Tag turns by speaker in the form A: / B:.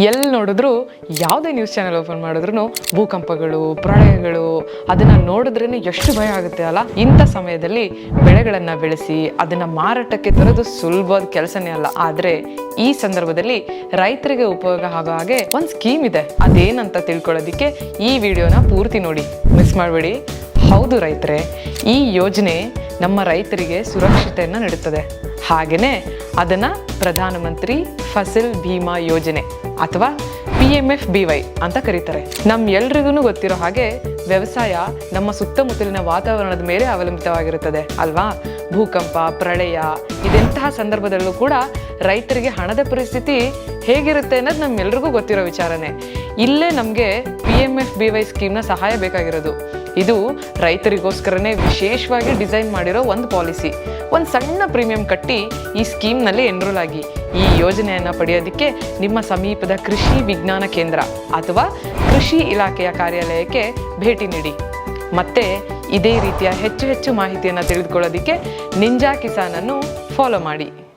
A: ಎಲ್ಲಿ ನೋಡಿದ್ರು ಯಾವುದೇ ನ್ಯೂಸ್ ಚಾನೆಲ್ ಓಪನ್ ಮಾಡಿದ್ರು ಭೂಕಂಪಗಳು, ಪ್ರಳಯಗಳು ಅದನ್ನ ನೋಡಿದ್ರೇನೆ ಎಷ್ಟು ಭಯ ಆಗುತ್ತೆ ಅಲ್ಲ. ಇಂಥ ಸಮಯದಲ್ಲಿ ಬೆಳೆಗಳನ್ನ ಬೆಳೆಸಿ ಅದನ್ನ ಮಾರಾಟಕ್ಕೆ ತರೋದು ಸುಲಭವಾದ ಕೆಲಸನೇ ಅಲ್ಲ. ಆದ್ರೆ ಈ ಸಂದರ್ಭದಲ್ಲಿ ರೈತರಿಗೆ ಉಪಯೋಗ ಆಗೋ ಹಾಗೆ ಒಂದು ಸ್ಕೀಮ್ ಇದೆ. ಅದೇನಂತ ತಿಳ್ಕೊಳ್ಳೋದಿಕ್ಕೆ ಈ ವಿಡಿಯೋನ ಪೂರ್ತಿ ನೋಡಿ, ಮಿಸ್ ಮಾಡಬೇಡಿ. ಹೌದು ರೈತರೇ, ಈ ಯೋಜನೆ ನಮ್ಮ ರೈತರಿಗೆ ಸುರಕ್ಷತೆಯನ್ನು ನೀಡುತ್ತದೆ. ಹಾಗೆಯೇ ಅದನ್ನು ಪ್ರಧಾನಮಂತ್ರಿ ಫಸಲ್ ಭೀಮಾ ಯೋಜನೆ ಅಥವಾ PMFBY ಅಂತ ಕರೀತಾರೆ. ಎಲ್ರಿಗೂ ಗೊತ್ತಿರೋ ಹಾಗೆ ವ್ಯವಸಾಯ ನಮ್ಮ ಸುತ್ತಮುತ್ತಲಿನ ವಾತಾವರಣದ ಮೇಲೆ ಅವಲಂಬಿತವಾಗಿರುತ್ತದೆ ಅಲ್ವಾ. ಭೂಕಂಪ, ಪ್ರಳಯ ಇದೆಂತಹ ಸಂದರ್ಭದಲ್ಲೂ ಕೂಡ ರೈತರಿಗೆ ಹಣದ ಪರಿಸ್ಥಿತಿ ಹೇಗಿರುತ್ತೆ ಅನ್ನೋದು ನಮ್ಮೆಲ್ರಿಗೂ ಗೊತ್ತಿರೋ ವಿಚಾರನೇ. ಇಲ್ಲೇ ನಮಗೆ PMFBY ಸ್ಕೀಮ್ನ ಸಹಾಯ ಬೇಕಾಗಿರೋದು. ಇದು ರೈತರಿಗೋಸ್ಕರನೇ ವಿಶೇಷವಾಗಿ ಡಿಸೈನ್ ಮಾಡಿರೋ ಒಂದು ಪಾಲಿಸಿ. ಒಂದು ಸಣ್ಣ ಪ್ರೀಮಿಯಂ ಕಟ್ಟಿ ಈ ಸ್ಕೀಮ್ನಲ್ಲಿ ಎನ್ರೋಲ್ ಆಗಿ ಈ ಯೋಜನೆಯನ್ನು ಪಡೆಯೋದಕ್ಕೆ ನಿಮ್ಮ ಸಮೀಪದ ಕೃಷಿ ವಿಜ್ಞಾನ ಕೇಂದ್ರ ಅಥವಾ ಕೃಷಿ ಇಲಾಖೆಯ ಕಾರ್ಯಾಲಯಕ್ಕೆ ಭೇಟಿ ನೀಡಿ. ಮತ್ತೆ ಇದೇ ರೀತಿಯ ಹೆಚ್ಚು ಮಾಹಿತಿಯನ್ನು ತಿಳಿದುಕೊಳ್ಳೋದಕ್ಕೆ ನಿಂಜಾ ಕಿಸಾನ್ ಅನ್ನು ಫಾಲೋ ಮಾಡಿ.